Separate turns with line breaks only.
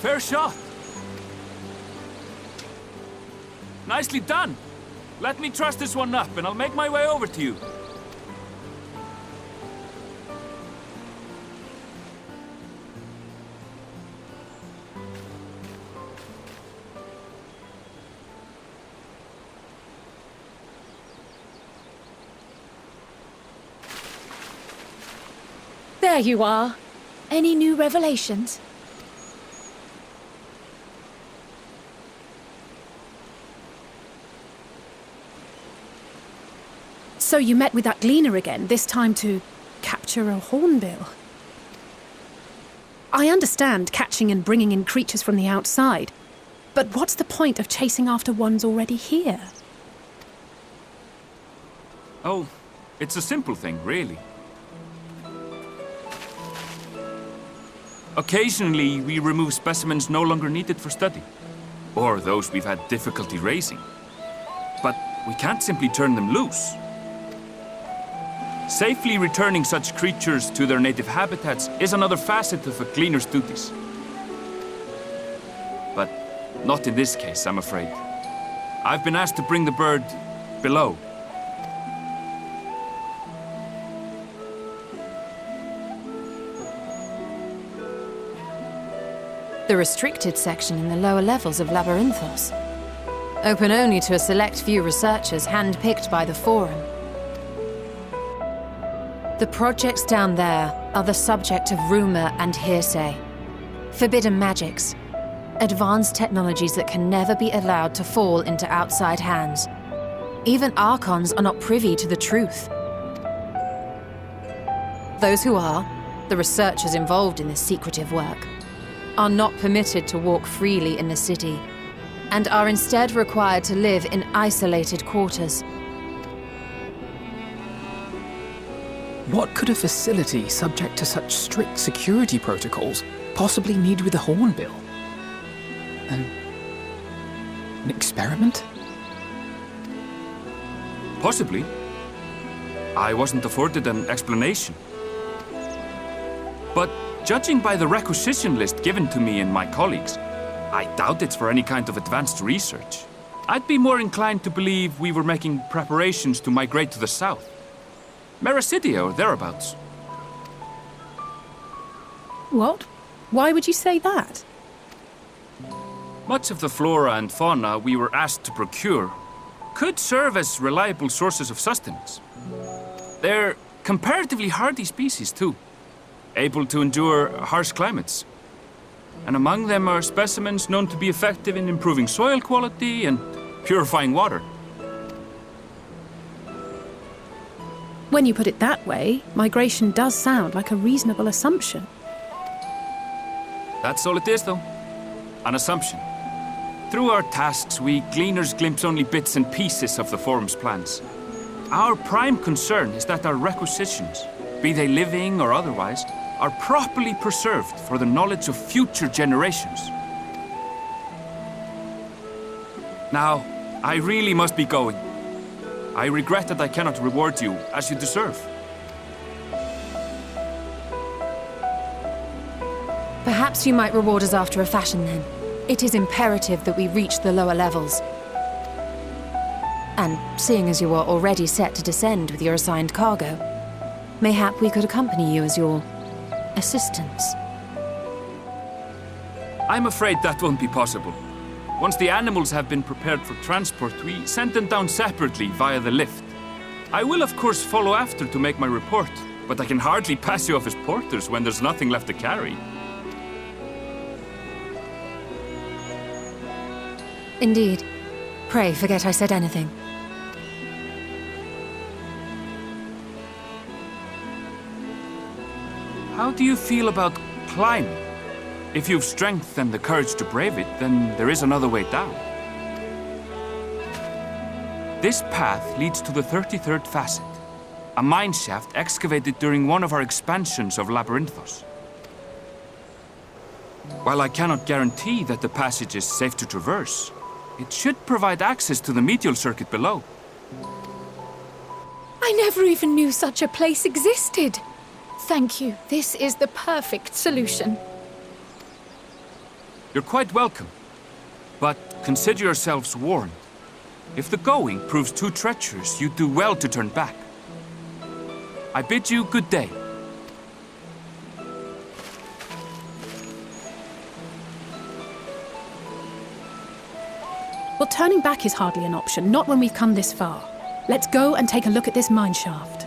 Fair shot. Nicely done. Let me truss this one up, and I'll make my way over to you.
There you are. Any new revelations? So you met with that gleaner again, this time to capture a hornbill. I understand catching and bringing in creatures from the outside, but what's the point of chasing after ones already here?
Oh, it's a simple thing, really. Occasionally, we remove specimens no longer needed for study, or those we've had difficulty raising. But we can't simply turn them loose. Safely returning such creatures to their native habitats is another facet of a gleaner's duties. But not in this case, I'm afraid. I've been asked to bring the bird below.
The restricted section in the lower levels of Labyrinthos. Open only to a select few researchers hand-picked by the Forum. The projects down there are the subject of rumor and hearsay. Forbidden magics. Advanced technologies that can never be allowed to fall into outside hands. Even Archons are not privy to the truth. Those who are, the researchers involved in this secretive work, are not permitted to walk freely in the city, and are instead required to live in isolated quarters.
What could a facility subject to such strict security protocols possibly need with a hornbill? An experiment?
Possibly. I wasn't afforded an explanation. But judging by the requisition list given to me and my colleagues, I doubt it's for any kind of advanced research. I'd be more inclined to believe we were making preparations to migrate to the south. Mericidia or thereabouts.
What? Why would you say that?
Much of the flora and fauna we were asked to procure could serve as reliable sources of sustenance. They're comparatively hardy species, too, able to endure harsh climates. And among them are specimens known to be effective in improving soil quality and purifying water.
When you put it that way, migration does sound like a reasonable assumption.
That's all it is, though. An assumption. Through our tasks, we gleaners glimpse only bits and pieces of the Forum's plans. Our prime concern is that our requisitions, be they living or otherwise, are properly preserved for the knowledge of future generations. Now, I really must be going. I regret that I cannot reward you as you deserve.
Perhaps you might reward us after a fashion, then. It is imperative that we reach the lower levels. And seeing as you are already set to descend with your assigned cargo, mayhap we could accompany you as your assistants.
I'm afraid that won't be possible. Once the animals have been prepared for transport, we send them down separately via the lift. I will, of course, follow after to make my report, but I can hardly pass you off as porters when there's nothing left to carry.
Indeed. Pray forget I said anything.
How do you feel about climbing? If you've strength and the courage to brave it, then there is another way down. This path leads to the 33rd facet, a mine shaft excavated during one of our expansions of Labyrinthos. While I cannot guarantee that the passage is safe to traverse, it should provide access to the medial circuit below.
I never even knew such a place existed. Thank you. This is the perfect solution.
You're quite welcome. But consider yourselves warned. If the going proves too treacherous, you'd do well to turn back. I bid you good day.
Well, turning back is hardly an option, not when we've come this far. Let's go and take a look at this mine shaft.